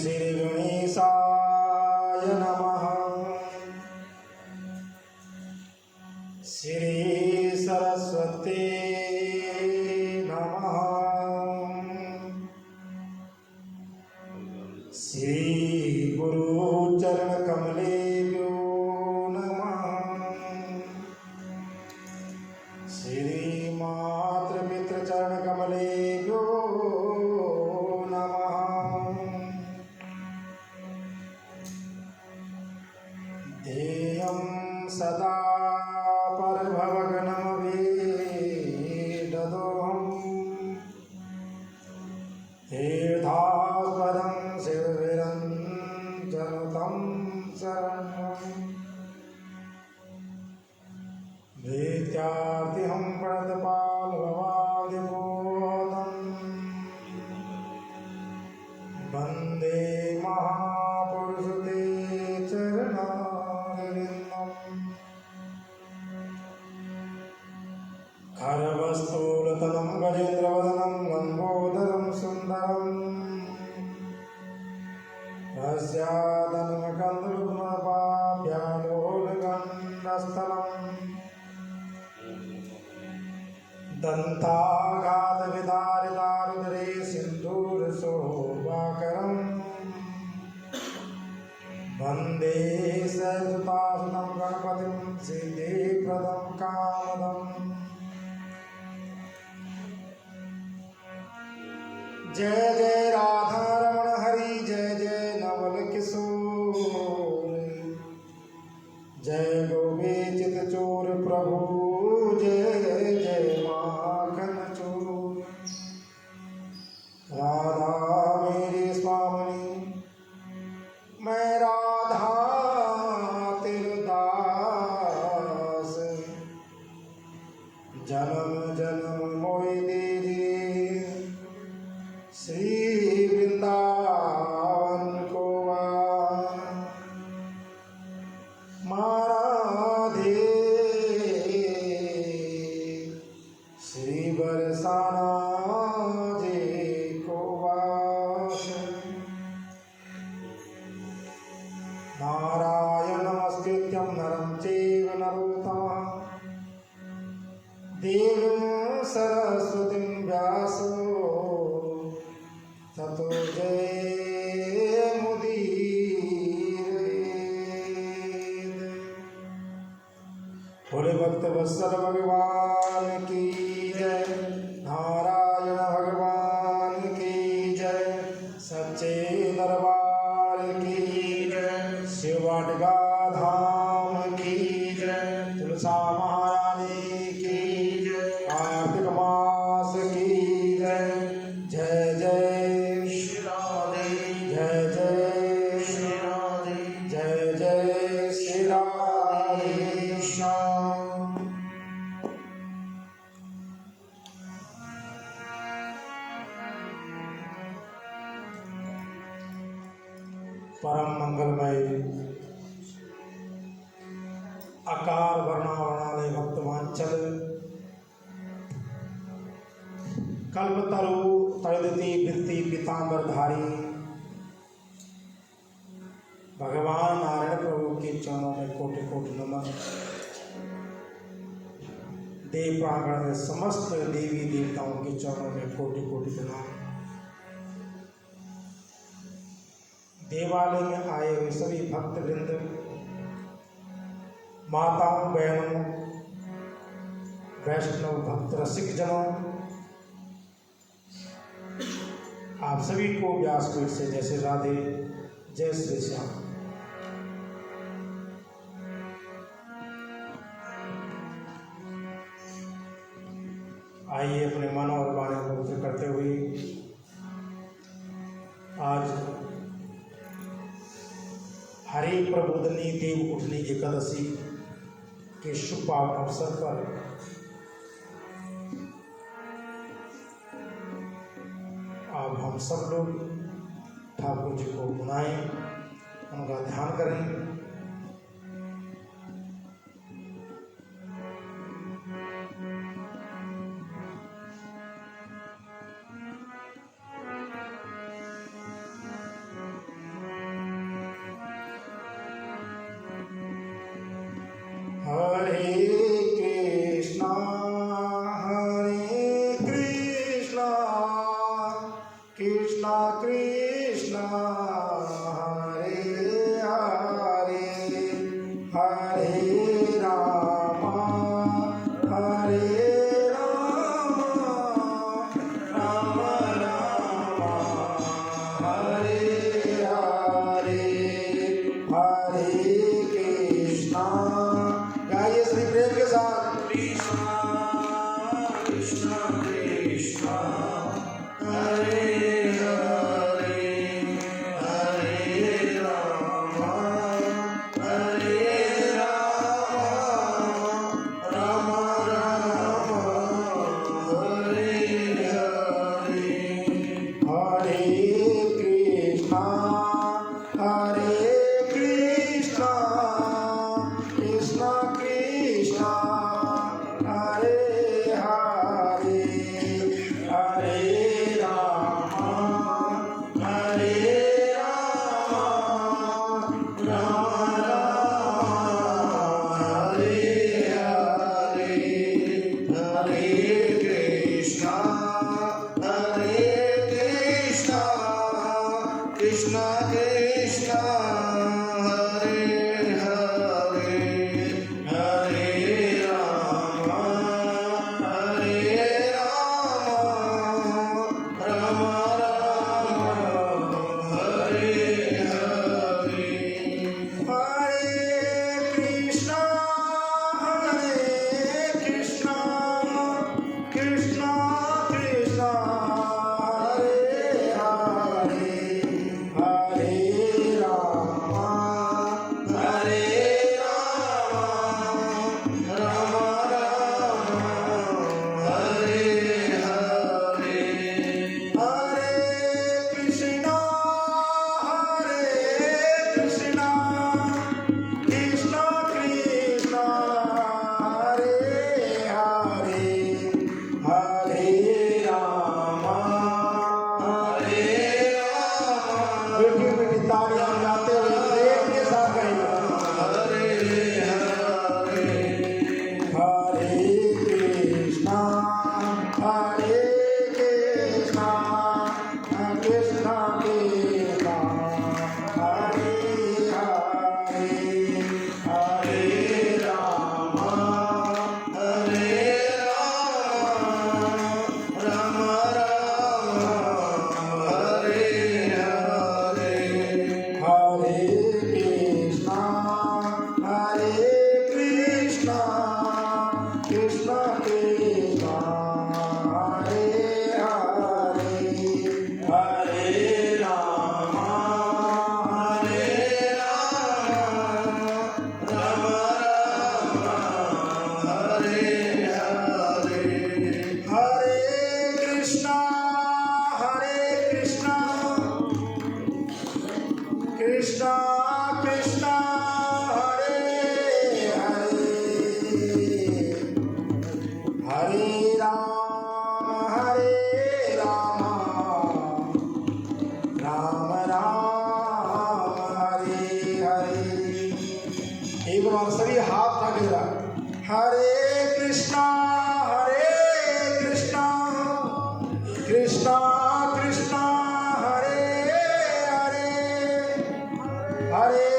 श्री गणेशाय नमः। श्री सरस्वती नमः। श्री गुरु चरण कमलेभ्यो नमः। श्री मातृ पितृ चरण कमलेभ्यो नमः। ध्येयं सदा परभवघ्नमवेदोऽहम् तीर्थास्पदं शिवविरञ्जनुतं शरणम् विद्यार्थिहं प्रणतपालभवादिबोधम् वन्दे महापुरुषते चरणारविन्दम्। खरवस्तूलतलं गजेन्द्रवदनं लम्बोदरं सुन्दरम् रस्यादनमकन्दुर्गमपाभ्यालोलगण्डस्थलम् दन्ताघातविदारिदारुदरे सिन्धूरशोभाकरम् वन्दे सयुतासुतं गणपतिं सिद्धिप्रदं कामदम्। जय जय राधा रमण हरि जय जय नवल किशोर जय गोविचित चोर प्रभु जय जय माखन चोर। राधा मेरी स्वामिनी मैं राधा तेरे दास जन्म जन्म मोहि दीजिए श्री वृंदावन को माराधे श्री बरसाना जी को नारायण नमस्कृत्यं नरं चैव नरोत्तमं देवीं सरस्वतीं व्यासो ततो जयमुदीरयेत्। भोले भक्त वत्सल भगवान की जय। नारायण भगवान की जय। सच्चे दरबार की जय। शिव वाटिका धाम की जय। तुलसा महारानी की जय। कार्तिक मास की जय। जय जय श्री राधे जय जय श्री राधे जय जय श्री राधे श्याम। परम मंगलमय आकार वर्णावणालय भक्तवांचल कल्पतरु तड़िति वृत्ति पीतांबरधारी भगवान नारायण प्रभु के चरणों में कोटि कोटि नमन। देव प्रांगण में समस्त देवी देवताओं के चरणों में कोटि कोटि प्रणाम। देवालय में आए हुए सभी भक्त वृंद, माताओं बहनों, वैष्णव भक्त रसिक जनों, आप सभी को व्यासपीठ से जय श्री राधे जय श्री श्याम। आइए अपने मन और वाणी को पवित्र करते हुए आज हरि प्रबोधनी देव उठनी एकादशी के शुभ पावन अवसर पर अब हम सब लोग ठाकुर जी को मनाएं, उनका ध्यान करें। हरे कृष्णा कृष्णा कृष्णा हरे हरे हरे राम हरे राम राम राम हरे हरे हरे कृष्णा। गाइए श्री प्रेम के साथ। कृष्णा कृष्णा कृष्णा हरे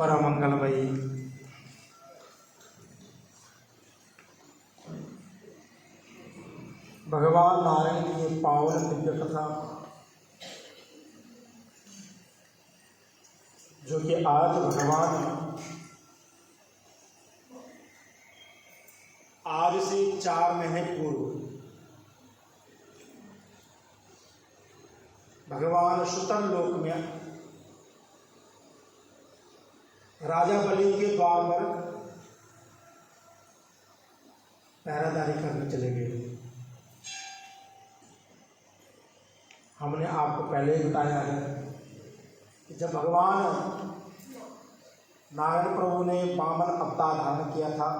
परम मंगलमयी भगवान नारायण की ये पावन दिव्य कथा, जो कि आज भगवान आज से 4 महीने पूर्व भगवान सुतन लोक में राजा बलि के द्वार पर पहरादारी करने चले गए। हमने आपको पहले ही बताया है कि जब भगवान नारायण प्रभु ने वामन अवतार धारण किया था,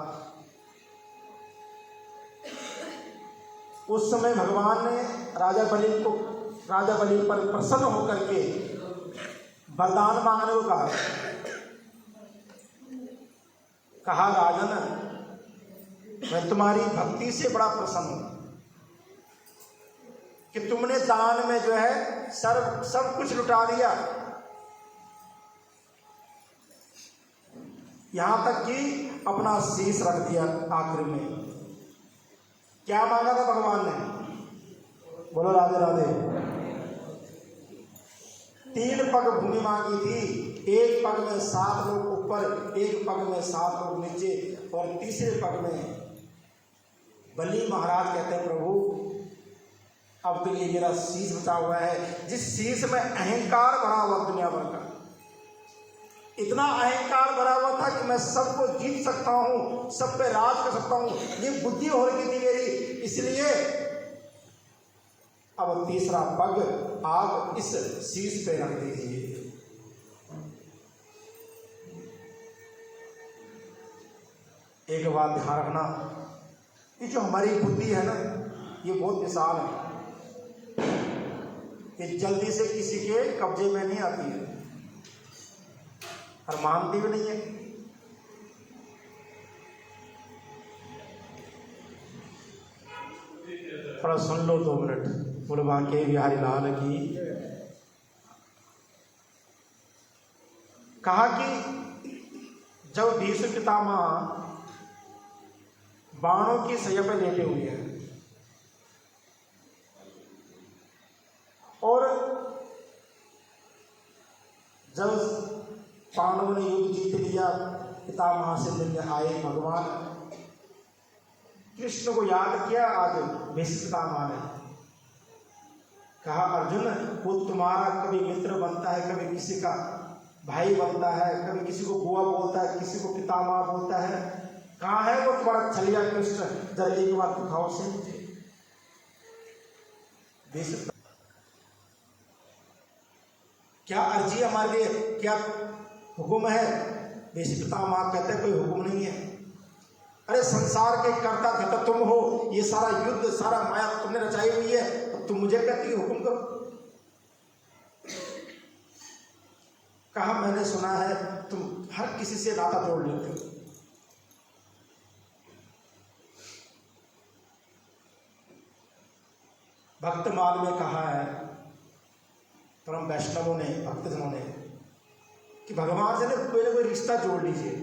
उस समय भगवान ने राजा बलि पर प्रसन्न होकर के वरदान मांगने को कहा राजन, मैं तुम्हारी भक्ति से बड़ा प्रसन्न हूं कि तुमने दान में जो है सब कुछ लुटा दिया, यहां तक कि अपना शीश रख दिया। आखिर में क्या मांगा था भगवान ने? बोलो राधे राधे। 3 पग भूमि मांगी थी, एक पग में 7 लोग ऊपर, एक पग में 7 लोग नीचे, और तीसरे पग में बलि महाराज कहते हैं प्रभु अब तो ये मेरा शीश बचा हुआ है, जिस शीश में अहंकार भरा हुआ दुनिया भर का, इतना अहंकार भरा हुआ था कि मैं सबको जीत सकता हूं, सब पे राज कर सकता हूं, ये बुद्धि हो रही थी मेरी। इसलिए अब तीसरा पग आप इस शीश पे रख दीजिए। एक बात ध्यान रखना, ये जो हमारी बुद्धि है ना, ये बहुत विशाल है, ये जल्दी से किसी के कब्जे में नहीं आती है और मानती भी नहीं है। थोड़ा सुन लो 2 मिनट। बोलो बांके बिहारी लाल की। कहा कि जब भीष्म पितामह बाणों की सैया पर लेटे हुए हैं और जब पांडवों ने युद्ध जीत लिया, पितामह से मिलने आए भगवान कृष्ण को याद किया। आज भीष्म पितामह ने कहा अर्जुन, वो तुम्हारा कभी मित्र बनता है, कभी किसी का भाई बनता है, कभी किसी को बुआ बोलता है, किसी को पितामह बोलता है, कहाँ है वो तुम्हारा छलिया कृष्ण? जरा एक बार दिखाओ से मुझे। क्या अर्जी हमारे लिए, क्या हुक्म है? भीष्म पितामह कहते कोई हुक्म नहीं है। अरे संसार के कर्ता धर्ता तुम हो, ये सारा युद्ध सारा माया तुमने रचाई हुई है, तो तुम मुझे कहती हुक्म करो। कहा मैंने सुना है तुम हर किसी से नाता जोड़ लेते हो। भक्तमाल में कहा है परम वैष्णवों ने, भक्तजनों ने, कि भगवान से कोई ना कोई रिश्ता जोड़ लीजिए,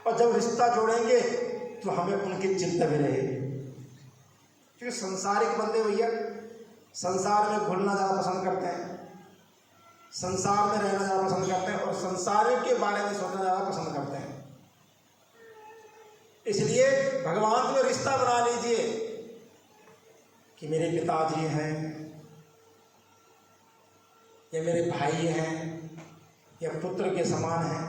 और जब रिश्ता जोड़ेंगे तो हमें उनकी चिंता भी रहेगी। क्योंकि संसारिक बंदे भैया संसार में घुलना ज़्यादा पसंद करते हैं, संसार में रहना ज़्यादा पसंद करते हैं, और संसार के बारे में सोचना ज़्यादा पसंद करते हैं। इसलिए भगवान से रिश्ता बना लीजिए कि मेरे पिताजी हैं, या मेरे भाई हैं, या पुत्र के समान हैं।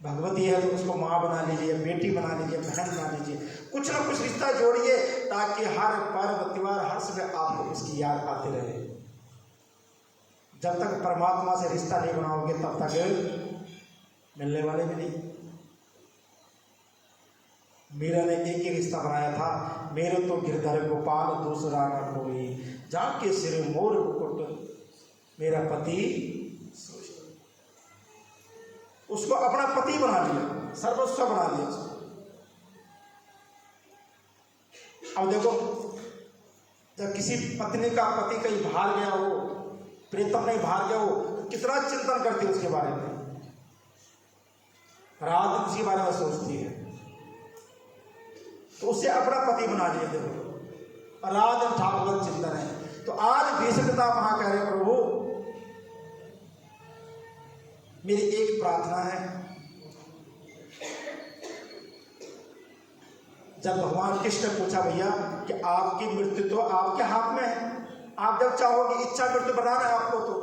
भगवती है तो उसको माँ बना लीजिए, बेटी बना लीजिए, बहन बना लीजिए, कुछ ना कुछ रिश्ता जोड़िए, ताकि हर पर्व त्योहार हर समय आपको उसकी याद आती रहे। जब तक परमात्मा से रिश्ता नहीं बनाओगे तब तक मिलने वाले भी नहीं। मीरा ने एक ही रिश्ता बनाया था, मेरे तो गिरधर गोपाल दूसरा न कोई, जाके सिर मोर मुकुट मेरा पति। उसको अपना पति बना लिया, सर्वस्व बना लिया उसको। अब देखो, जब किसी पत्नी का पति कहीं बाहर गया हो, प्रीतम नहीं बाहर गया हो, तो कितना चिंतन करती है उसके बारे में। रात दिन उसके बारे में सोचती है, तो उससे अपना पति बना लिया। देखो रात दिन ठाकुर चिंतन है। तो आज भीष्मता महा कह रहे प्रभु मेरी एक प्रार्थना है, जब भगवान कृष्ण ने पूछा भैया कि आपकी मृत्यु तो आपके हाथ में है, आप जब चाहोगे इच्छा मृत्यु बनाना है आपको, तो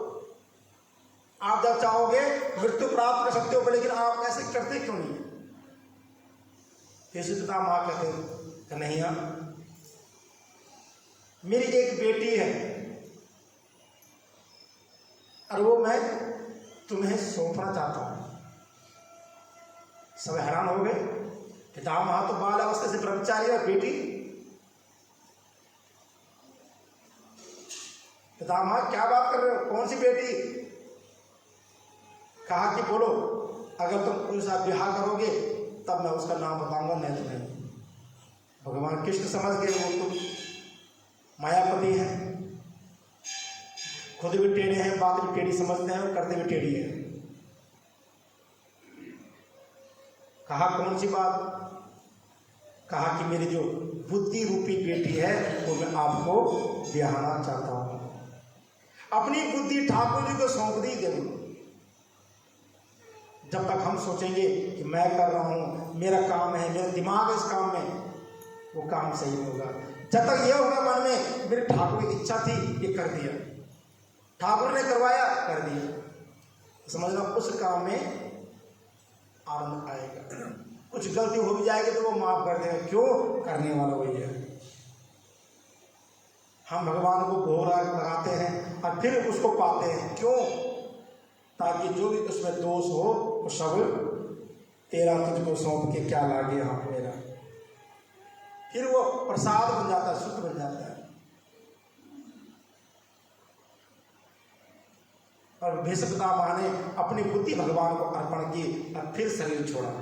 आप जब चाहोगे मृत्यु प्राप्त कर सकते हो, लेकिन आप ऐसे करते क्यों नहीं? भीष्मता महा कहते कि नहीं मेरी एक बेटी है और वो मैं तुम्हें सौंपना चाहता हूं। सब हैरान हो गए, पितामह तो बाल अवस्था से ब्रह्मचारी और बेटी। पितामह क्या बात कर रहे हो, कौन सी बेटी? कहा कि बोलो, अगर तुम उनके साथ विवाह करोगे तब मैं उसका नाम बताऊंगा, नहीं तो नहीं। भगवान कृष्ण समझ गए वो तुम मायापति हैं, खुद भी टेढ़े हैं, बात भी टेढ़ी समझते हैं और करते भी टेढ़ी है। कहा कौन सी बात? कहा कि मेरी जो बुद्धि रूपी बेटी है वो मैं आपको ब्याहना चाहता हूं। अपनी बुद्धि ठाकुर जी को सौंप दी जरूर। जब तक हम सोचेंगे कि मैं कर रहा हूं, मेरा काम है, मेरा दिमाग है इस काम में, वो काम सही नहीं होगा। जब तक यह होगा मन में मेरी ठाकुर की इच्छा थी, ये कर दिया, ठाकुर ने करवाया, कर दिया, समझना उस काम में आनंद आएगा। कुछ गलती हो भी जाएगी तो वो माफ कर देगा, क्यों? करने वाला वही है। हम भगवान को घोरा लगाते हैं और फिर उसको पाते हैं, क्यों? ताकि जो भी उसमें दोष हो वो सब तेरा तुझको सौंप के क्या लागे हम मेरा, फिर वो प्रसाद बन जाता है, सुख बन जाता है। और भीष्मता महा ने अपनी बुद्धि भगवान को अर्पण की और फिर शरीर छोड़ा।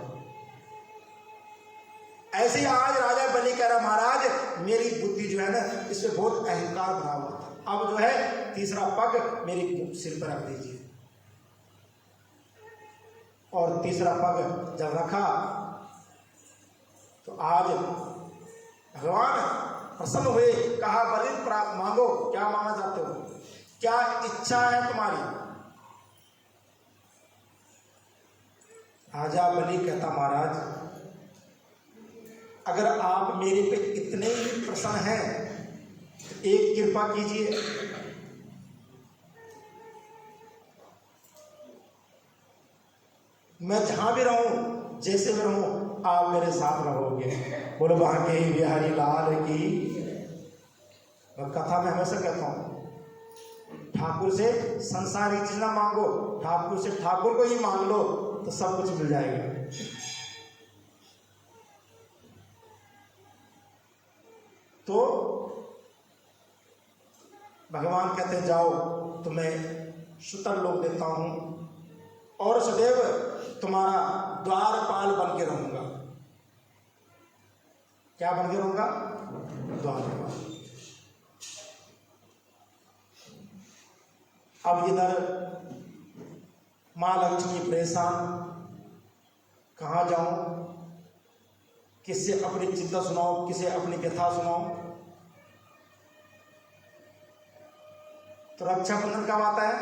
ऐसे ही आज राजा बलि कह रहा महाराज मेरी बुद्धि जो है ना इसमें बहुत अहंकार भरा हुआ था, अब जो है तीसरा पग मेरे सिर पर रख दीजिए। और तीसरा पग जब रखा तो आज भगवान प्रसन्न हुए, कहा बलि प्राप्त मांगो, क्या मांगना चाहते हो, क्या इच्छा है तुम्हारी? राजा बलि कहता महाराज अगर आप मेरे पे इतने ही प्रसन्न हैं तो एक कृपा कीजिए, मैं जहां भी रहूं, जैसे भी रहूं, आप मेरे साथ रहोगे। बोलो बांके बिहारी लाल की। मैं कथा में हमेशा कहता हूं ठाकुर से संसारी चीज ना मांगो, ठाकुर से ठाकुर को ही मांग लो तो सब कुछ मिल जाएगा। तो भगवान कहते हैं जाओ तुम्हें सुतर लोक देता हूं और सदैव तुम्हारा द्वारपाल बन के रहूंगा। क्या बन के रहूंगा? द्वारपाल। अब इधर मां लक्ष्मी परेशान, कहाँ जाऊं, किससे अपनी चिंता सुनाओ, किसे अपनी व्यथा सुनाओ। तो रक्षाबंधन कब आता है?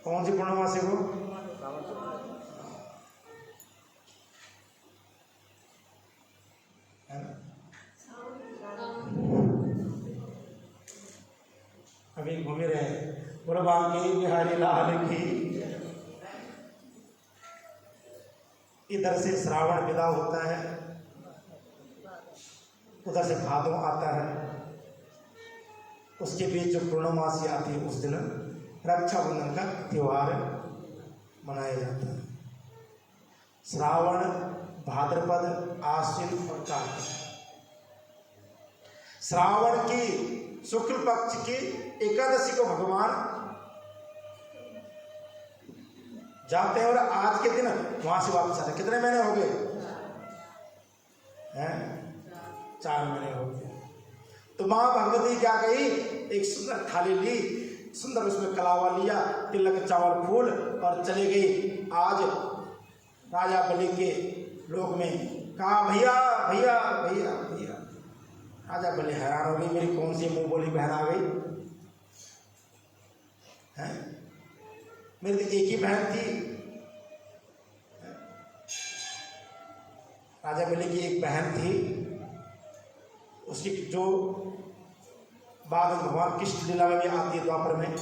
कौन सी पूर्णमासी को? है ना? अभी घूम रहे हैं। बोलो बांके बिहारी लाल की। इधर से श्रावण विदा होता है, उधर से भादों आता है, उसके बीच जो पूर्णमासी आती है उस दिन रक्षाबंधन का त्योहार मनाया जाता है। श्रावण, भाद्रपद, आश्विन और कार्तिक। श्रावण की शुक्ल पक्ष की एकादशी को भगवान जाते हैं और आज के दिन वहां से वापस आते हैं। कितने महीने हो गए हैं? 4 महीने हो गए। तो मां भगवती क्या कही, एक सुंदर थाली ली सुंदर उसमें कलावा लिया, तिलक चावल फूल और चले गई। आज राजा बलि के लोक में कहा भैया भैया भैया भैया। राजा बलि हैरान हो गई, मेरी कौन सी मुंह बोली बहन आ गई है? मेरी तो एक ही बहन थी। राजा बलि की एक बहन थी, उसकी जो बाद में भगवान कृष्ण लीला में भी आती है द्वापर में।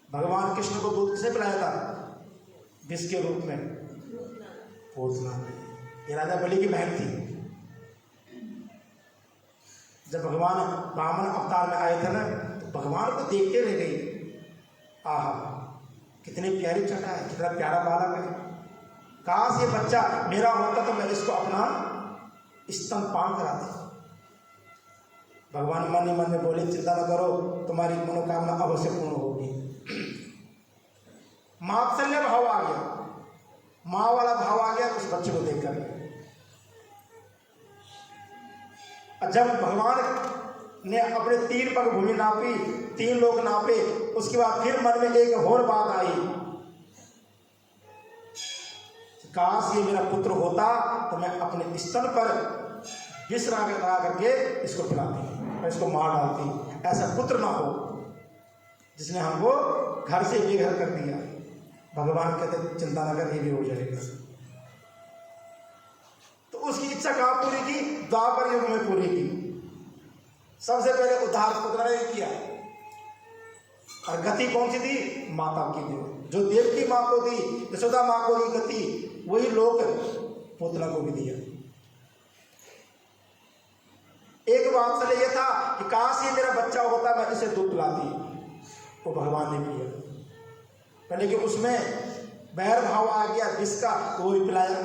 भगवान कृष्ण को दूध किसे पिलाया था विष के रूप में? पूतना। ये राजा बलि की बहन थी। जब भगवान वामन अवतार में आए थे ना, तो भगवान को देखते रह गई। आहा, कितनी प्यारी छटा है, कितना प्यारा बालक है। काश ये बच्चा मेरा होता तो मैं इसको अपना स्तनपान कराती। भगवान मन ही मन में बोले, चिंता न करो, तुम्हारी मनोकामना अवश्य पूर्ण होगी। मात्सल्य भाव आ गया, माँ वाला भाव आ गया उस बच्चे को देखकर। जब भगवान ने अपने 3 पग भूमि नापी, 3 लोग नापे, उसके बाद फिर मन में एक और बात आई, काश ये मेरा पुत्र होता तो मैं अपने स्तन पर विष लगा करके इसको पिलाती और इसको मार डालती। ऐसा पुत्र ना हो जिसने हमको घर से बेघर कर दिया। भगवान कहते चिंता न कर, ये भी हो जाएगा। तो उसकी इच्छा कहाँ पूरी की? द्वापर युग में पूरी की। सबसे पहले उद्धार पुत्र ने किया, और गति कौन सी थी? माता की दी। जो देवकी माँ को दी, यशोदा माँ को दी गति, वही लोक पुतना को भी दिया। एक वात्सल्य यह था कि काश ये मेरा बच्चा होता, मैं इसे दूध पिलाती, वो भगवान ने किया। पहले कि उसमें बैर भाव आ गया विष का, वो भी पिलाया।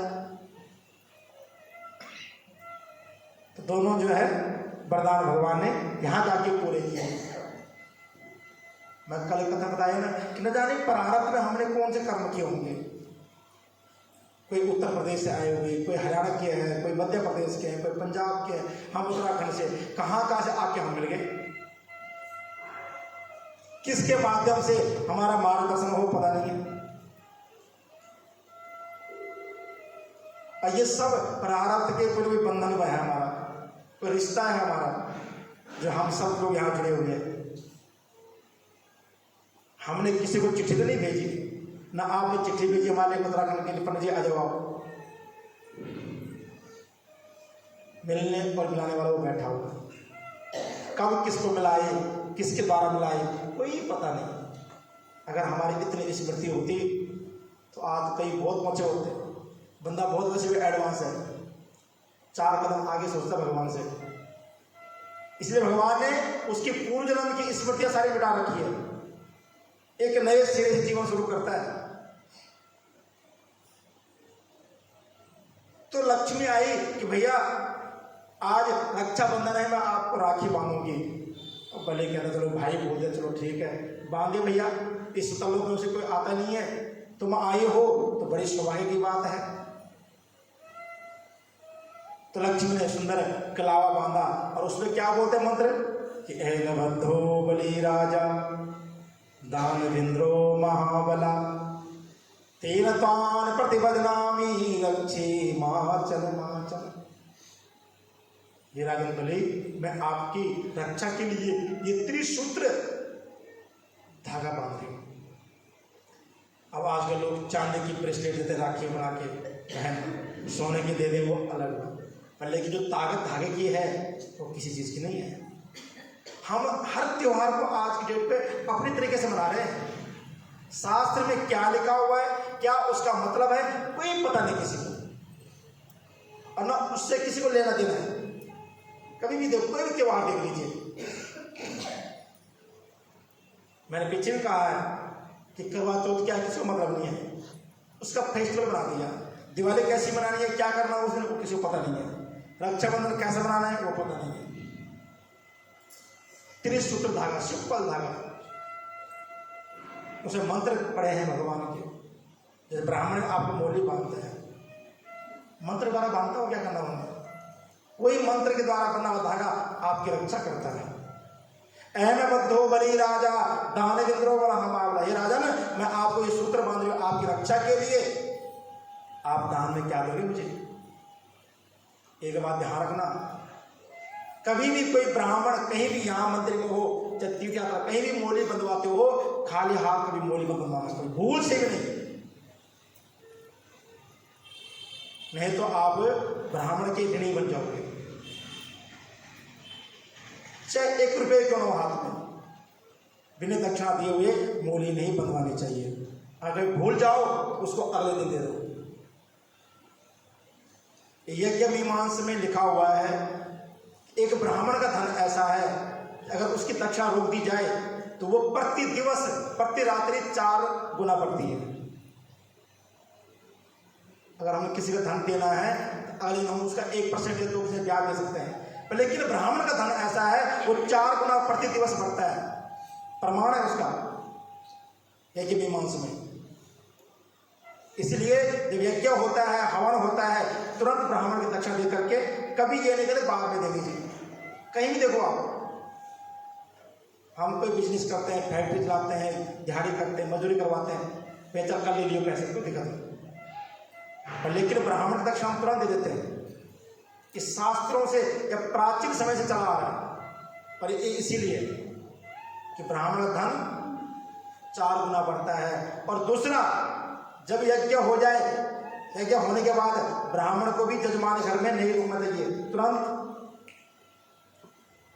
तो दोनों जो है वरदान भगवान ने यहां जाके पूरे किए। मैं कल कथा बताया ना कि न जाने प्रारब्ध में हमने कौन से कर्म किए होंगे। कोई उत्तर प्रदेश से आए हुए, कोई हरियाणा के हैं, कोई मध्य प्रदेश के हैं, कोई पंजाब के हैं, हम उत्तराखंड से, कहाँ से आके हम मिल गए। किसके माध्यम से हमारा मार्गदर्शन हो पता नहीं है। और ये सब प्रारब्ध के कोई बंधन में है, हमारा कोई रिश्ता है हमारा, जो हम सब लोग यहाँ जुड़े हुए हैं। हमने किसी को चिट्ठी तो नहीं भेजी, ना आपने चिट्ठी भेजी हमारे उत्तराखंड के लिए, पंडित जी आ जाओ आप। मिलने और मिलाने वाला वो बैठा हुआ, कब किसको मिलाए, किसके द्वारा मिलाए, कोई पता नहीं। अगर हमारी इतनी स्मृति होती तो आज कई बहुत पहुंचे होते। बंदा बहुत वैसे भी एडवांस है, 4 कदम आगे सोचता भगवान से। इसलिए भगवान ने उसकी पूर्व जन्म की स्मृतियां सारी मिटा रखी है, एक नए सिरे से जीवन शुरू करता है। तो लक्ष्मी आई कि भैया आज रक्षाबंधन है, मैं आपको राखी बांधूंगी। और भले कहना चलो भाई बोल दे, चलो ठीक है बांधे भैया, इस तलों में उसे कोई आता नहीं है, तुम आई हो तो बड़ी सौभाग्य की बात है। तो लक्ष्मी ने सुंदर कलावा बांधा, और उसमें क्या बोलते मंत्र कि एन बद्धो बलि राजा दानवेंद्रो महाबला तेन तान प्रतिबदनामी रक्षे माचल माचल। ये राजन बलि, मैं आपकी रक्षा के लिए ये त्रिसूत्र धागा बांध रही हूं। अब आज के लोग चांदी की ब्रेसलेट देते, राखी बना के पहन, सोने की दे दे, वो अलग। पर लेकिन जो ताकत धागे की है वो किसी चीज की नहीं है। हम हर त्योहार को आज की डेट पे अपने तरीके से मना रहे हैं। शास्त्र में क्या लिखा हुआ है, क्या उसका मतलब है, कोई पता नहीं किसी को, और ना उससे किसी को लेना देना है। कभी भी देखो, कोई भी त्योहार देख लीजिए, मैंने पीछे भी कहा है कि करवा चौथ क्या किसी को मतलब नहीं है, उसका फेस्टिवल बना दिया। दिवाली कैसी मनानी है, क्या करना है उस दिन, किसी को पता नहीं है। रक्षाबंधन कैसे मनाना है वो पता नहीं है। त्रिसूत्र धागा, सिंपल धागा, उसे मंत्र पढ़े हैं भगवान के। जैसे ब्राह्मण आपको मौली बांधते हैं, मंत्र द्वारा बांधता हो, क्या करना होगा, वही मंत्र के द्वारा बना हुआ धागा आपकी रक्षा करता है। अहम ही राजा दानवेंद्रो वरहमावला। हे राजन, मैं आपको ये सूत्र बांध रही हूं आपकी रक्षा के लिए, आप दान में क्या दोगे मुझे? एक बात ध्यान रखना, कभी भी कोई ब्राह्मण कहीं भी यहाँ मंदिर में हो, तीर्थ यात्रा कहीं भी मोली बंधवाते हो, खाली हाथ कभी मोली को बंधवाना, कोई भूल से भी नहीं तो आप ब्राह्मण के ऋणी बन जाओगे। चाहे 1 रुपये क्यों ना हाथ में, बिना दक्षिणा दिए हुए मोली नहीं बंधवानी चाहिए। अगर भूल जाओ उसको अगले दिन दे दो। यज्ञ मीमांसा में लिखा हुआ है, एक ब्राह्मण का धन ऐसा है अगर उसकी दक्षिणा रोक दी जाए तो वो प्रति दिवस प्रति रात्रि 4 गुना बढ़ती है। अगर हमें किसी का धन देना है तो अगले हम उसका 1% या 2% ब्याज दे सकते हैं, पर लेकिन ब्राह्मण का धन ऐसा है वो 4 गुना प्रति दिवस बढ़ता है। प्रमाण है उसका यज्ञ मीमांसा में। इसलिए जब यज्ञ होता है, हवन होता है, तुरंत ब्राह्मण की दक्षिणा दे करके, कभी ये नहीं कहते बाद में दे दीजिए। कहीं भी देखो आप, हम कोई बिजनेस करते हैं, फैक्ट्री चलाते हैं, दिहाड़ी करते हैं, मजदूरी करवाते हैं, बेचल कर ले लियो पैसे, कोई दिक्कत नहीं। पर लेकिन ब्राह्मण की दक्षिणा हम तुरंत दे देते हैं। इस शास्त्रों से या प्राचीन समय से चला आ रहा है, पर इसीलिए कि ब्राह्मण का धन 4 गुना बढ़ता है। और दूसरा, जब यज्ञ हो जाए, यज्ञ होने के बाद ब्राह्मण को भी जजमान घर में नहीं रुकना चाहिए, तुरंत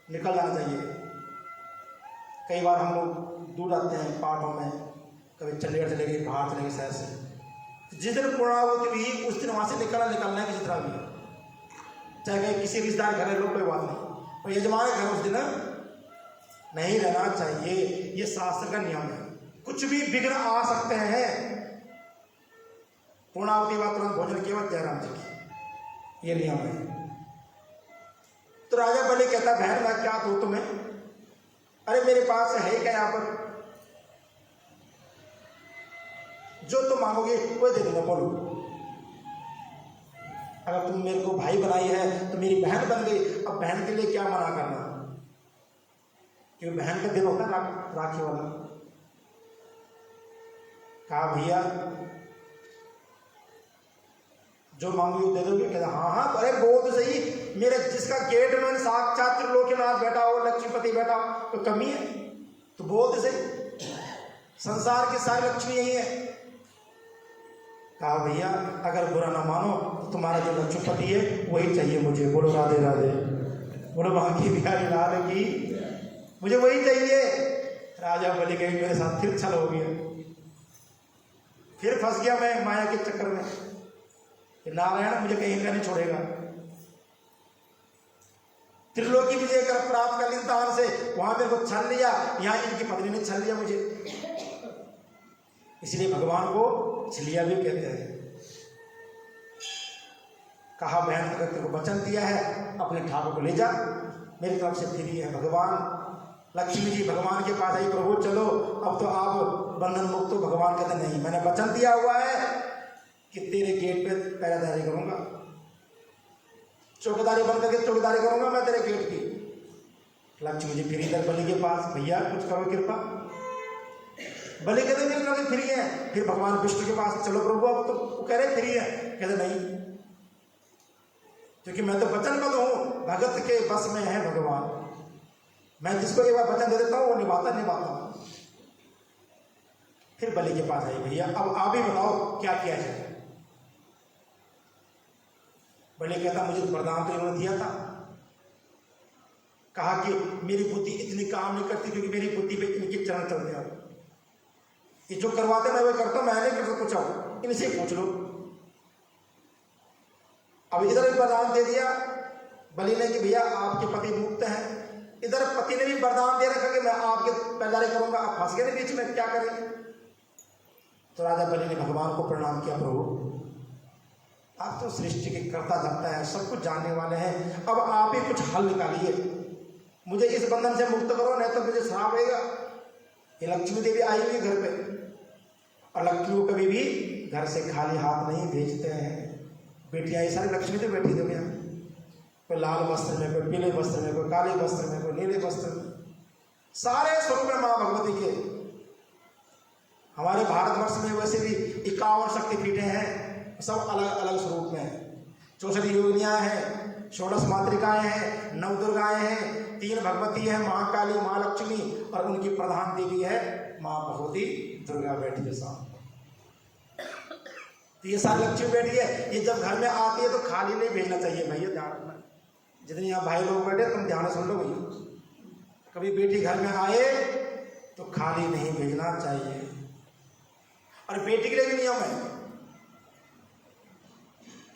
निकल जाना चाहिए। कई बार हम लोग दूर आते हैं पाठों में, कभी चंडीगढ़ चले गए, बाहर चले गए शहर से, जिस दिन पूर्णाहुति हुई उस दिन वहां से निकलना है किसी तरह भी, चाहे कहीं किसी रिश्तेदार घर लोग, कोई बात नहीं, और यजमान घर उस दिन नहीं रहना चाहिए। ये शास्त्र का नियम है। कुछ भी विघ्न आ सकते हैं। पूर्णाहुति बाद तुरंत भोजन केवल जयराम जी की, ये नियम है। तो राजा बलि कहता, बहन मैं क्या दूं तुम्हें? अरे मेरे पास है क्या यहाँ पर, जो तुम मांगोगे वो दे दूंगा, बोलो। अगर तुम मेरे को भाई बनाई है तो मेरी बहन बन गई, अब बहन के लिए क्या मना करना, क्योंकि बहन का दिल होता है राखी वाला। कहा भैया जो मांगोगे दे दोगे? कहता हाँ हाँ। अरे बोल तो सही, मेरे जिसका गेट में साक्षात त्रिलोकीनाथ बैठा हो, लक्ष्मीपति बैठा हो, तो कमी है? तो बोल तो सही, संसार की सारी लक्ष्मी यही है। कहा भैया अगर बुरा ना मानो तो तुम्हारा जो लक्ष्मीपति है वही चाहिए मुझे। बोलो राधे राधे, बोलो बांकी बिहारी लाल की, मुझे वही चाहिए। राजा बलि गई, मेरे साथ फिर छल हो गया, फिर फंस गया मैं माया के चक्कर में। नारायण मुझे कहीं का नहीं छोड़ेगा। त्रिलोकी विजय कर प्राप्त कर लिया से, वहां मेरे को छल लिया, यहाँ इनकी पत्नी ने छल लिया मुझे। इसलिए भगवान को छलिया भी कहते हैं। कहा बहन अगर तेरे को वचन दिया है अपने ठाकुर को ले जा, मेरी तरफ से फ्री है। भगवान लक्ष्मी जी भगवान के पास आई, प्रभु चलो अब तो आप बंधन मुक्त हो। भगवान कहते नहीं, मैंने वचन दिया हुआ है कि तेरे गेट पे पहरेदारी करूंगा, चौकीदारी बन करके चौकीदारी करूंगा मैं तेरे गेट की। लक्ष्मी जी फिर इधर बलि के पास, भैया कुछ करो कृपा। बलि कहते मेरे तरफ फ्री है। फिर भगवान विष्णु के पास, चलो प्रभु अब तो कह रहे फ्री है। कहते नहीं, क्योंकि मैं तो वचनबद्ध हूं, भगत के बस में है भगवान। मैं जिसको एक बार वचन दे देता हूं वो निभाता हूं। फिर बलि के पास आई, भैया अब आप ही बताओ क्या किया जाए। बलि कहता मुझे वरदान तो इन्होंने दिया था, कहा कि मेरी बुद्धि इतनी काम नहीं करती क्योंकि मेरी बुद्धि पे इनके चरण चलते हैं। ये जो करवाते मैं वो करता हूं, मैं नहीं करता, पूछा इनसे पूछ लो। अब इधर भी वरदान दे दिया बलि ने कि भैया आपके पति मुक्त हैं, इधर पति ने भी वरदान दे रखा कि मैं आपके पहलारे करूंगा। आप फंस गए बीच में, क्या करें? तो राजा बलि ने भगवान को प्रणाम किया, प्रभु आप तो सृष्टि के कर्ता धर्ता है, सब कुछ जानने वाले हैं, अब आप ही कुछ हल निकालिए, मुझे इस बंधन से मुक्त करो, नहीं तो मुझे श्राप होगा। ये लक्ष्मी देवी आई हुई घर पे, और लक्ष्मी को कभी भी घर से खाली हाथ नहीं भेजते हैं। बेटियां ये सारी लक्ष्मी तो बैठी थी, कोई लाल वस्त्र में, कोई पीले वस्त्र में, कोई काले वस्त्र में, कोई नीले वस्त्र में, सारे स्वरूप है माँ भगवती के। हमारे भारतवर्ष में वैसे भी 51 शक्तिपीठें हैं, सब अलग अलग स्वरूप में हैं। 64 योगिनियाँ हैं, 16 मातृकाएँ हैं, 9 दुर्गाएँ हैं, 3 भगवती हैं, महाकाली, माँ लक्ष्मी, और उनकी प्रधान देवी है माँ भगवती दुर्गा बैठी है सामने। तो ये सारी लक्ष्मी बैठी है। ये जब घर में आती है तो खाली नहीं भेजना चाहिए भैया, ध्यान रखना। जितने यहाँ भाई लोग बैठे तुम ध्यान सुन लो भैया, कभी बेटी घर में आए तो खाली नहीं भेजना चाहिए। और बेटी के लिए भी नियम है,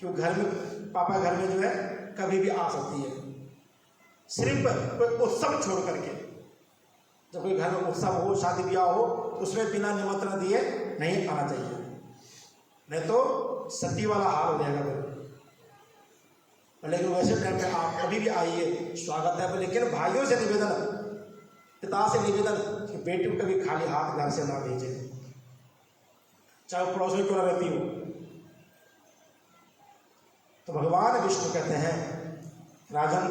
क्यों घर में पापा घर में जो है कभी भी आ सकती है, सिर्फ कोई उत्सव छोड़ करके। जब कोई घर में उत्सव हो, शादी ब्याह हो, तो उसमें बिना निमंत्रण दिए नहीं आना चाहिए, नहीं तो सती वाला हाल हो जाएगा फिर। लेकिन वैसे टाइम पे आप कभी भी आइए, स्वागत है। लेकिन भाइयों से निवेदन, पिता से निवेदन कि बेटी को कभी खाली हाथ घर से ना भेजे, चाहे पड़ोस में क्यों ना रहती हो। तो भगवान विष्णु कहते हैं, राजन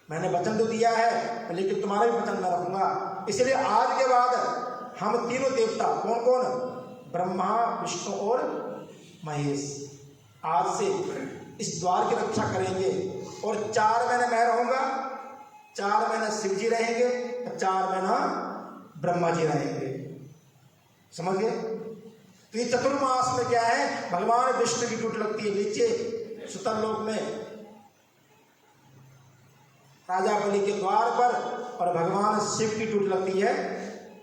मैंने वचन तो दिया है, लेकिन तुम्हारा भी वचन मैं रखूंगा। इसलिए आज के बाद हम तीनों देवता, कौन कौन, ब्रह्मा, विष्णु और महेश, आज से इस द्वार की रक्षा करेंगे। और 4 महीने मैं रहूंगा, 4 महीने शिव जी रहेंगे, 4 महीना ब्रह्मा जी रहेंगे। समझ गए? तो ये चतुर्मास में क्या है, भगवान विष्णु की ड्यूटी लगती है नीचे सुतल लोक में राजा बलि के द्वार पर, और भगवान शिव की ड्यूटी लगती है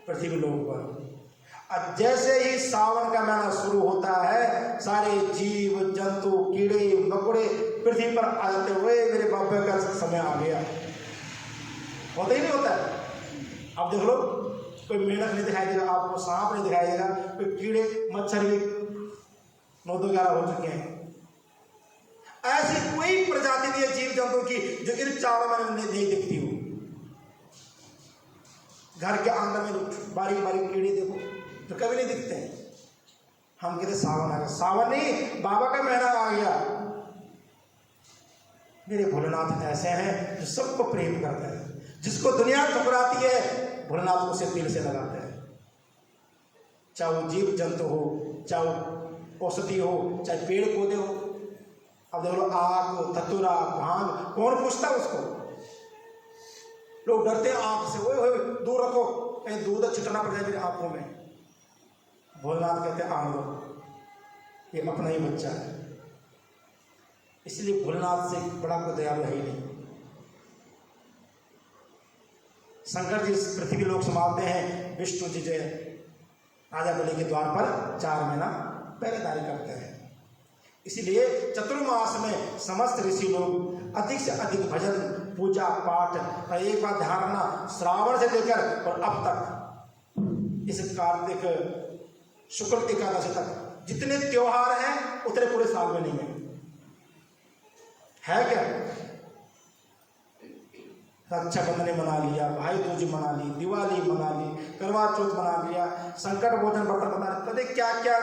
पृथ्वी लोक पर। अब जैसे ही सावन का महीना शुरू होता है, सारे जीव जंतु, कीड़े मकोड़े पृथ्वी पर आ जाते हुए मेरे बाबा का समय आ गया। होता ही नहीं होता है। अब देख लो, कोई मेंढक नहीं दिखाई देगा आपको, सांप नहीं दिखाई देगा, कोई कीड़े मच्छर भी 9-11 हो चुके हैं। ऐसी कोई प्रजाति नहीं है जीव जंतु की जो इन 4 महीने में नहीं दिखती हो। घर के आंगन में बारीक बारीक कीड़े देखो तो कभी नहीं दिखते हैं। हम कहते सावन आ गया, सावन नहीं, बाबा का महीना आ गया। मेरे भोलेनाथ ऐसे हैं जो सबको प्रेम करते हैं, जिसको दुनिया ठुकराती है भोलेनाथ उसे दिल से लगाते हैं। चाहे वो जीव जंतु हो, चाहे औषधि हो, चाहे पेड़ पौधे हो। अब देख लो, आग, धतूरा, भांग, कौन पूछता उसको? लोग डरते हैं आंख से, ओए दूर रखो, कहीं दूध छिटना पड़ जाए मेरी आंखों में। भोलेनाथ कहते हैं आम लो, ये अपना ही बच्चा है। इसलिए भोलेनाथ से बड़ा कोई दयालु है ही नहीं। शंकर जी पृथ्वी लोक संभालते हैं, विष्णु जी जो राजा बलि के द्वार पर 4 महीना पहरेदारी करते हैं। इसलिए चतुर्मास में समस्त ऋषि लोग अधिक से अधिक भजन, पूजा पाठ, और एक बात ध्यान रखना, श्रावण से लेकर और अब तक इस कार्तिक शुक्ल एकादशी तक जितने त्योहार हैं उतने पूरे साल में नहीं है क्या? रक्षाबंधन मना लिया, भाई दूज मना ली, दिवाली मना ली, करवा चौथ मना लिया, संकट भोजन व्रत बना, पता क्या क्या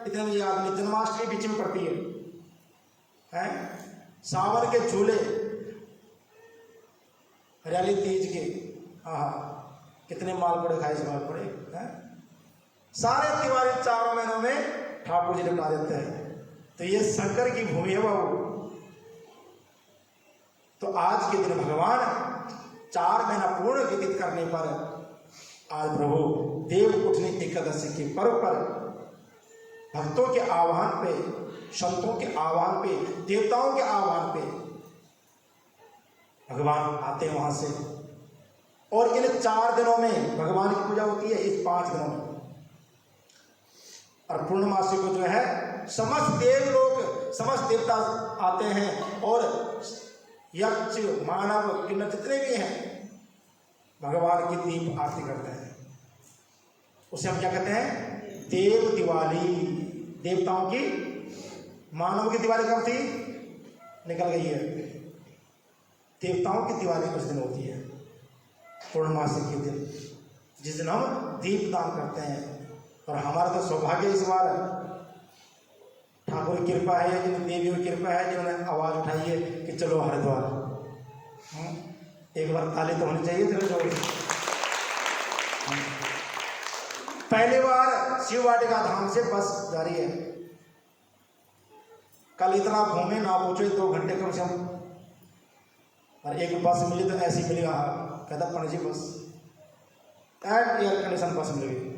इतने में याद नहीं। जन्माष्टमी बीच में पड़ती है, सावन के झूले, हरियाली तीज के, कितने मालपुड़े खाए, इस मालपुड़े हैं। सारे त्योहार 4 महीनों में ठाकुर जी निपटा देते हैं। तो ये शंकर की भूमि है बाबू। तो आज के दिन भगवान 4 महीना पूर्ण व्यतीत करने पर आज प्रभु देव उठनी एकादशी के पर्व पर भक्तों के आह्वान पे, संतों के आह्वान पे, देवताओं के आह्वान पे भगवान आते हैं वहां से। और इन 4 दिनों में भगवान की पूजा होती है, इस 5 दिनों में। और पूर्णमासी को जो है समस्त देव लोग, समस्त देवता आते हैं, और यक्ष, मानव, किन्नर जितने भी हैं भगवान की दीप आरती करते हैं। उसे हम क्या कहते हैं? देव दिवाली। देवताओं की, मानव की दिवाली कब थी? निकल गई है। देवताओं की दिवाली कुछ दिन होती है, पूर्णमासी के दिन, जिस दिन हम दीप दान करते हैं। और हमारा तो सौभाग्य इस बार ठाकुर की कृपा है, जिन देवियों की कृपा है, जिन्होंने आवाज़ उठाई है कि चलो हरिद्वार। एक बार ताली तो होनी चाहिए तेरे जोर से। पहली बार शिव वाटिका धाम से बस जा रही है। कल इतना घूमे ना पूछो, 2 घंटे कम से कम। और एक बस मिली तो ऐसी मिली, कहता पणजी बस, एयर कंडीशन बस मिल गई।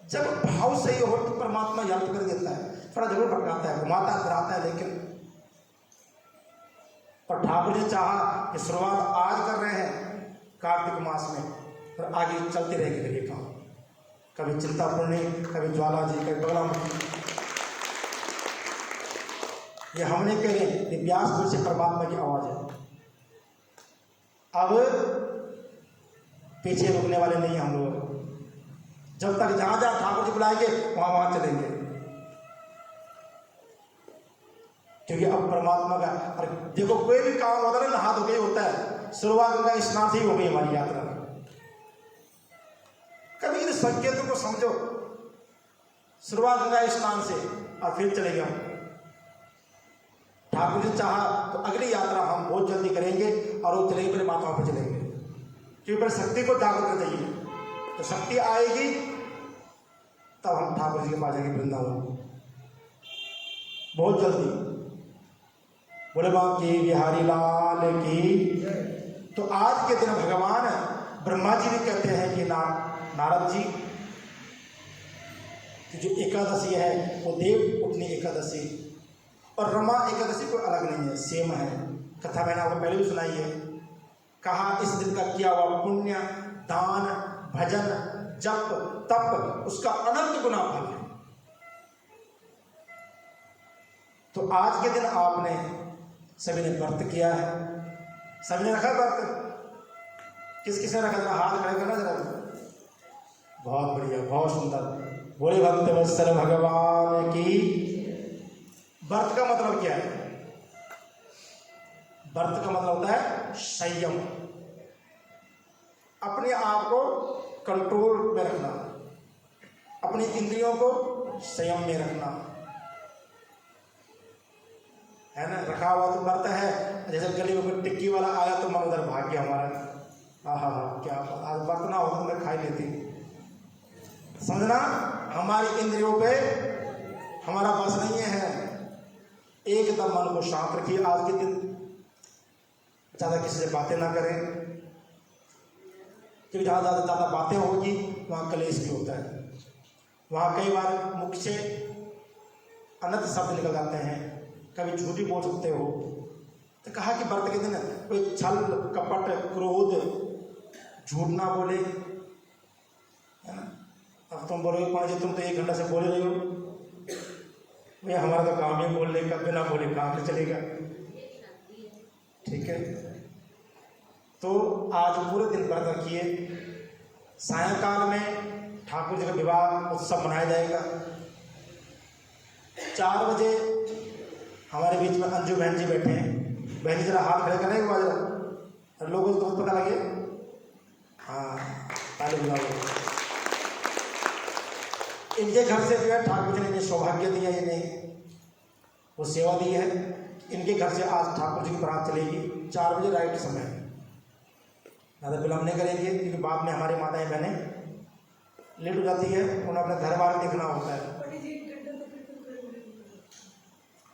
जब भाव सही हो तो परमात्मा हेल्प कर देता है। थोड़ा जरूर भटकाता है, घुमाता फिराता है, लेकिन पर ठाकुर ने चाहा कि शुरुआत आज कर रहे हैं कार्तिक मास में, और आगे चलते रहेंगे फिर ये काम। कभी चिंतापूर्णी, कभी ज्वाला जी, कभी बगलामुखी, ये हमने कहे कि व्यासपुर से परमात्मा की आवाज है। अब पीछे रुकने वाले नहीं हम लोग। जब तक जहां जहां ठाकुर जी बुलाएंगे वहां वहां चलेंगे, क्योंकि अब परमात्मा का। और देखो कोई भी काम होता है ना, नहा धो के होता है। शुरुआत गंगा स्नान से ही हो गई हमारी यात्रा। कभी इन संकेतों को समझो। शुरुआत गंगा स्नान से और फिर चलेगा। ठाकुर जी चाहा तो अगली यात्रा हम बहुत जल्दी करेंगे, और वो चलेंगे पहले माताओं पर चलेंगे, क्योंकि पहले शक्ति को जागृत चाहिए। तो शक्ति आएगी तब हम ठाकुर जी के पास जाएंगे वृंदावन, बहुत जल्दी। बोले बाकी बिहारी लाल की। तो आज के दिन भगवान ब्रह्मा जी भी कहते हैं कि नारद जी कि जो एकादशी है वो देव उठनी एकादशी, और रमा एकादशी कोई अलग नहीं है, सेम है। कथा मैंने आपको पहले भी सुनाई है। कहा इस दिन का किया हुआ पुण्य, दान, भजन, जप, तप, उसका अनंत गुना फल है। तो आज के दिन आपने सभी ने व्रत किया है, सभी ने रखा व्रत। किस किसने रखा? जरा हाथ खड़े करना जरा। बहुत बढ़िया, बहुत सुंदर। बोले भक्त वत्सल भगवान की। व्रत का मतलब क्या है? व्रत का मतलब होता है संयम, अपने आप को कंट्रोल में रखना, अपनी इंद्रियों को संयम में रखना, है ना। रखा हुआ तो व्रत है। जैसे गली में टिक्की वाला आया तो मन उधर भाग गया हमारा, हाँ, क्या आज व्रत ना होता तो मैं खा ही लेती। समझना, हमारी इंद्रियों पे हमारा बस नहीं है। एकदम मन को शांत रखिए। आज के दिन ज़्यादा किसी से बातें ना करें, क्योंकि जहाँ ज़्यादा बातें होगी वहाँ कलेश भी होता है। वहाँ कई बार मुख से अनर्थ शब्द निकल जाते हैं, कभी झूठी बोल सकते हो। तो कहा कि व्रत के दिन कोई छल, कपट, क्रोध, झूठ ना बोले, है ना। अब तुम बोलोगे पाँच, तुम तो 1 घंटा से बोल रहे हो, भैया हमारा तो काम ही बोलने का, बिना बोले काम नहीं चलेगा, ठीक है। तो आज पूरे दिन व्रत रखिए। सायंकाल में ठाकुर जी का विवाह उत्सव मनाया जाएगा। 4 बजे हमारे बीच में अंजू बहन जी बैठे हैं। बहन जी जरा हाथ खड़े करें एक बार जरा, और लोगों को तो पता लगे। हाँ, ताली बुलाओ। इनके घर से जो है ठाकुर जी ने इन्हें सौभाग्य दिया, इन्हें वो सेवा दी है। इनके घर से आज ठाकुर जी की बारात चलेगी 4 बजे राइट समय। ज़्यादा विलम्ब नहीं करेंगे, क्योंकि बाद में हमारी माताएं बहनें लेट हो जाती है, उन्हें अपना घर बार देखना होता है।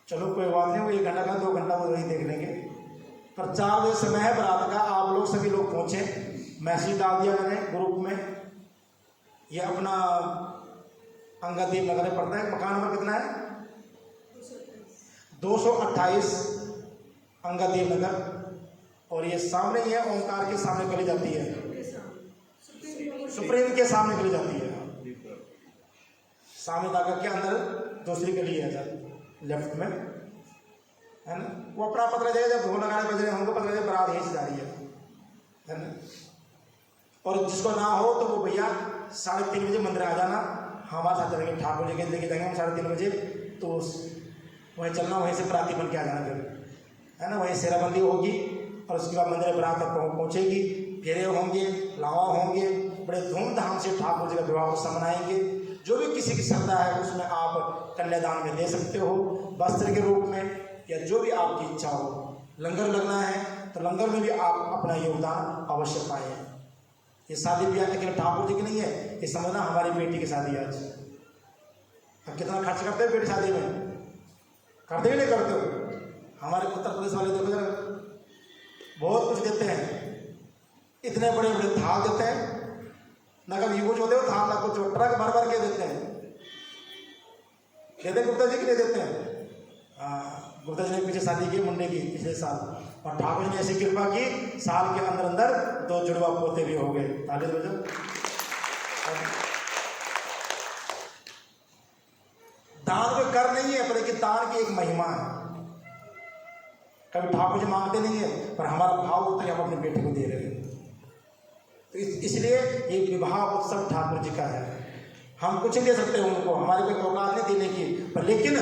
चलो कोई बात नहीं, वो 1 घंटा का 2 घंटा वो वही देख लेंगे। पर 4 बजे समय है बारात का। आप लोग सभी लोग पहुँचे। मैसेज डाल दिया मैंने ग्रुप में। ये अपना अंगदीप नगर में पड़ता है। मकान नंबर कितना है? 228 अंगदीप नगर। और ये सामने ही है, ओंकार के सामने गली जाती है, सुप्रीम के सामने गली जाती है। सामने जाकर के अंदर दूसरी गली है लेफ्ट में, है ना। वो अपना पता लगेगा, जब ढोल लगाने बज रहे हमको पता लगेगा बारात यहीं से जा रही है ना। और जिसको ना हो तो वो भैया 3:30 बजे मंदिर आ जाना, हमारे साथ चलेंगे। ठाकुर जी के लेके जाएंगे हम 3:30 बजे। तो वहीं चलना, वहीं से बराती बन के आ जाना फिर, है ना। वहीं सेराबंदी होगी और उसके बाद मंदिर बरात तक पहुँचेगी। फेरे होंगे, लावा होंगे, बड़े धूमधाम से ठाकुर जी का विवाह उत्सव मनाएंगे। जो भी किसी की श्रद्धा है उसमें आप कन्यादान में दे सकते हो, वस्त्र के रूप में या जो भी आपकी इच्छा हो, लंगर लगना है तो लंगर में भी आप अपना योगदान अवश्य पाएं। ये शादी ब्याह केवल ठाकुर जी की नहीं है, ये समझना हमारी बेटी की शादी आज। अब कितना खर्च करते हैं बेटी शादी में, करते ही नहीं करते हो। हमारे उत्तर प्रदेश वाले देखो जरा, बहुत कुछ देते हैं, इतने बड़े बड़े थाल देते हैं, ना कभी यूज होते हो थाल, ना कुछ ट्रक भर भर के देते हैं। देते गुप्ता जी के लिए देते हैं। हाँ, गुप्ता जी ने पीछे शादी की मुंडे की पिछले साल, और ठाकुर जी ने ऐसी कृपा की साल के अंदर अंदर 2 जुड़वा पोते भी हो गए। ताली बजाओ। दान में कर नहीं है, पर लेकिन दान की एक महिमा है। कभी ठाकुर जी मांगते नहीं है, पर हमारा भाव होता है हम अपने बेटे को दे रहे हैं। तो इसलिए ये विवाह उत्सव ठाकुर जी का है। हम कुछ नहीं दे सकते उनको, हमारे कोई औकात नहीं देने की, पर लेकिन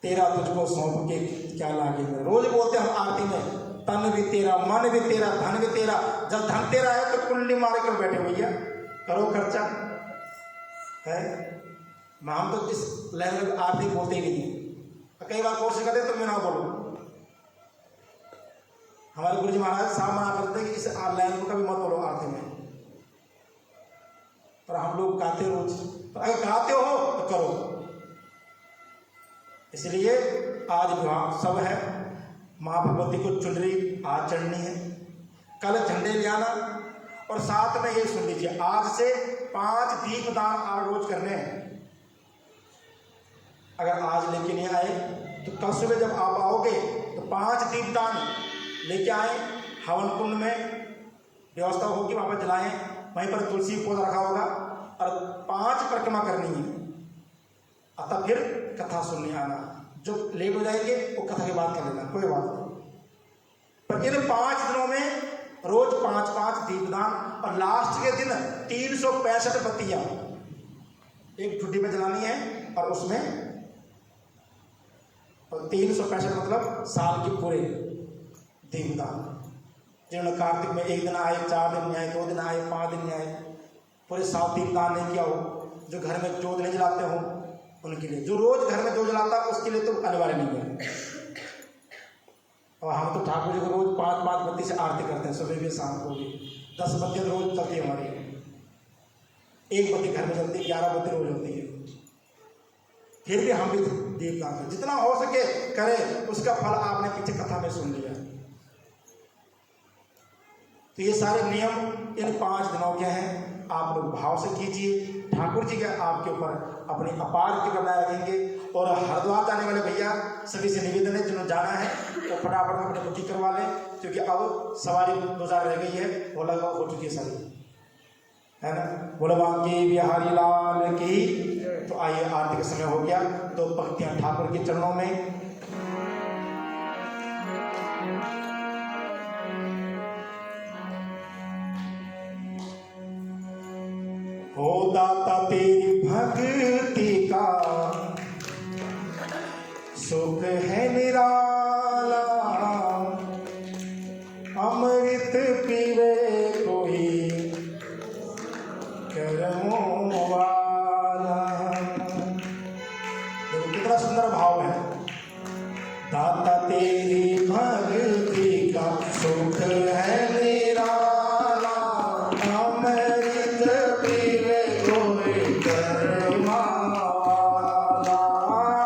तेरा तुझको सौंप के क्या लागे। रोज बोलते हम आरती में, तन भी तेरा, मन भी तेरा, धन भी तेरा। जब धन तेरा है तो कुंडली मारे क्यों बैठे भैया, करो खर्चा है। हम तो इस लाइन में आरती बोलते ही नहीं। कई बार कोशिश करते तो मैं ना बोलूँ। हमारे गुरु जी महाराज साहब मना करते हैं कि इस लाइन को कभी मत बोलो आरती में, पर हम लोग गाते रोज। पर अगर गाते हो तो करो। इसलिए आज विवाह सब है। माँ भगवती को चुनरी आज चढ़नी है, कल झंडे ले आना, और साथ में ये सुन लीजिए, आज से 5 दीपदान आप रोज करने हैं। अगर आज लेके नहीं आए तो कल सुबह जब आप आओगे तो 5 दीपदान लेके आए। हवन कुंड में व्यवस्था होगी, वहां पर जलाएं, वहीं पर तुलसी पौधा रखा होगा, और 5 परिक्रमा करनी है। अतः फिर कथा सुनने आना। जो लेट हो जाएंगे वो कथा के बाद कर लेना, कोई बात नहीं। पर इन 5 दिनों में रोज 5-5 दीपदान, और लास्ट के दिन 365 बत्तियां एक ठुड्डी में जलानी है, और उसमें 365 मतलब साल के पूरे दीपदान। जिन्होंने कार्तिक में 1 दिन आए, 4 दिन नहीं आए, 2 दिन आए, 5 दिन नहीं आए, पूरे 7 दीपदान नहीं किया हो, जो घर में जोत नहीं जलाते हो उनके लिए, जो रोज घर में जोत जलाता है उसके लिए तो अनिवार्य नहीं है। और हम तो ठाकुर जी को रोज 5-5 बत्ती से आरती करते हैं, सुबह भी शाम को भी। 10 बत्तियां रोज चलती है हमारी, 1 बत्ती घर में चलती है, 11 बत्ती रोज होती है। फिर भी हम भी दीपदान करें, जितना हो सके करें। उसका फल आपने पीछे कथा में सुन लिया। तो ये सारे नियम इन 5 दिनों के हैं। आप लोग भाव से कीजिए। ठाकुर जी के आपके ऊपर अपनी अपार कृपा बनाए रखेंगे। और हरिद्वार जाने वाले भैया सभी से निवेदन है, जिन्होंने जाना है वो फटाफट में अपनी बुकिंग करवा लें, क्योंकि अब सवारी 2000 रह गई है, वो लगभग हो चुकी है सारी, है ना। बोलो बांके बिहारी लाल की। तो आइए, आरती का समय हो गया। 2 पंक्तियां ठाकुर के चरणों में। हो दाता तेरी भक्ति का सुख है निराला, अमृत पीवे कोई करमों वाला। देखो कितना सुंदर भाव है। दाता तेरी भक्ति का सुख है निराला, अमृत पीवे कोई करमों वाला,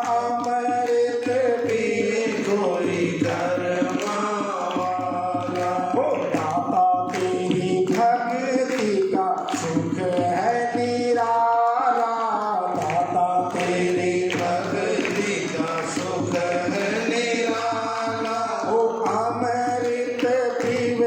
अमृत पीवे कोई करमों वाला। हो दाता तेरी भक्ति का सुख है निराला, दाता तेरी भक्ति का सुख है निराला। ओ अमृत पीवे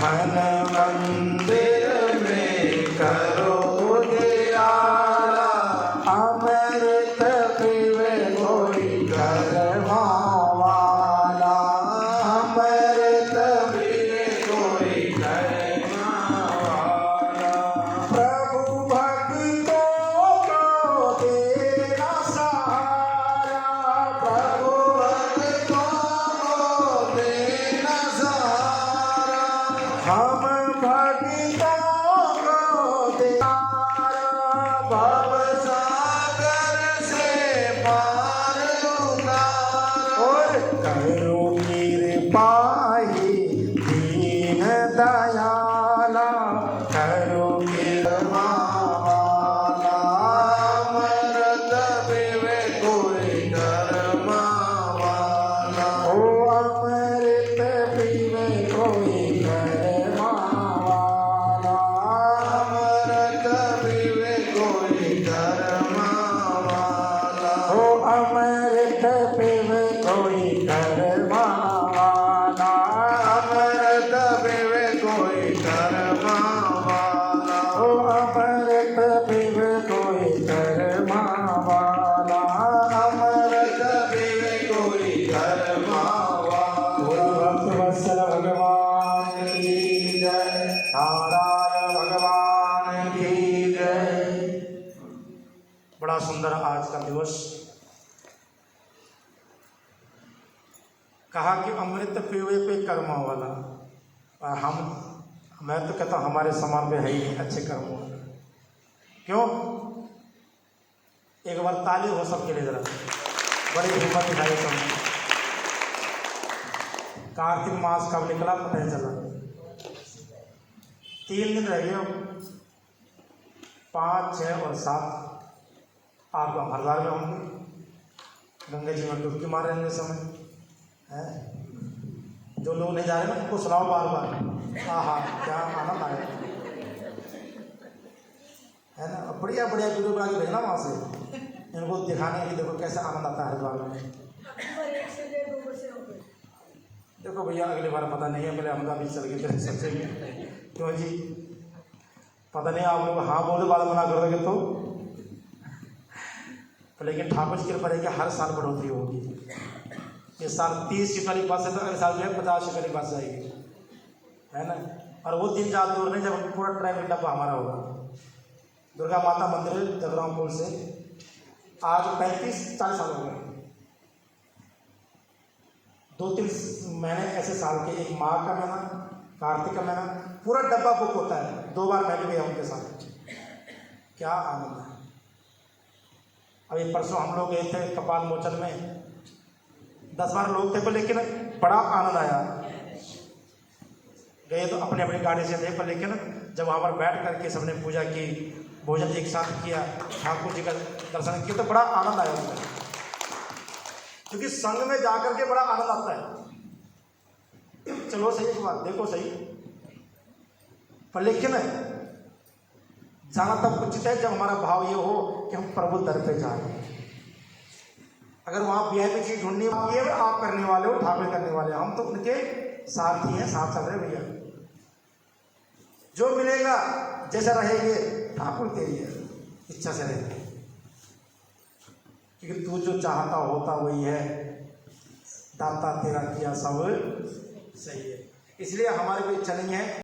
मन मंदिर में करो उजियारा, अमृत पीवे कोई कर्मा वाला, अमृत पीवे कोई कर्मा वाला। प्रभु भक्तों को देना सहारा, प्रभु भक्तों को देना सहारा, हम भक्तों को देना भव सागर से पार उतारा। और करो कृपा ही दीन दयाला, करो कृपा वाला, अमृत पीवे कोई कर्मा वाला। ओ अमृत पीवे कोई कर्मा वाला, अमृत पीवे कोई कर्मा वाला। ओ अमृत पीवे कोई कर्मा वाला, अमृत पीवे कोई कर्मा वाला। ओ अमृत पीवे कोई कर्मा वाला, अमृत पीवे कोई कर्मा वाला। भक्तवत्सल भगवान की जय, नारायण भगवान की जय। बड़ा सुंदर आज का दिवस। कहा कि अमृत पीवे पे कर्मा वाला, और मैं तो कहता हूँ हमारे समाज में है ही नहीं अच्छे कर्मों वाला। क्यों? एक बार ताली हो सबके लिए जरा, बड़ी हिम्मत दिखाई सबने। कार्तिक मास कब निकला पता नहीं चला, 3 दिन रह गए, 5, 6 और 7 आप हरिद्वार में होंगे, गंगा जी में डुबकी मार रहे हैं समय है। जो लोग नहीं जा रहे ना उनको सुनाओ बार बार, हाँ क्या आनंद आया है ना। बढ़िया बढ़िया वीडियो बना के भेजना वहाँ से, इनको दिखाने की, देखो कैसे आनंद आता है हरिद्वार में। देखो भैया अगली बार पता नहीं है, पहले हम भी चल गए फिर सबसे। क्यों जी? पता नहीं आप लोग हाँ बोले बाद मना कर दोगे तो लेकिन ठाकुर जी की कृपा है कि हर साल बढ़ोतरी होगी। इस साल 30 सीट वाली बस है तो अगले साल जो है 50 सीट वाली बस जाएगी, है ना। और वो दिन ज़्यादा दूर नहीं जब पूरा ट्रैवल डब्बा हमारा होगा। दुर्गा माता मंदिर जगराम पुल से आज 35-40 साल हो गए। 2-3 महीने ऐसे साल के, एक माघ का महीना, कार्तिक का महीना, पूरा डब्बा बुक होता है। 2 बार मैं भी गया उनके साथ, क्या आनंद है। अभी परसों हम लोग गए थे कपाल मोचन में, 10-12 लोग थे पर लेकिन बड़ा आनंद आया। गए तो अपने अपनी गाड़ी से थे पर लेकिन जब वहाँ पर बैठ करके सबने पूजा की, भोजन एक साथ किया, ठाकुर जी का दर्शन किया तो बड़ा आनंद आया उसमें। क्योंकि संग में जाकर के बड़ा आनंद आता है। चलो सही एक बात देखो सही, पर लेकिन जाना तब उचित है जब हमारा भाव ये हो कि हम प्रभु दर पे जा रहे हैं। अगर वहाँ वीआईपी चीज ढूंढनी है, आप करने वाले हो, ठाकुर करने वाले, हम तो उनके साथी हैं, साथ चल रहे भैया। जो मिलेगा जैसा रहेंगे ठाकुर तेरी है इच्छा से रहेंगे, क्योंकि तू जो चाहता होता वही है, दाता तेरा किया सब सही है। इसलिए हमारे कोई इच्छा नहीं है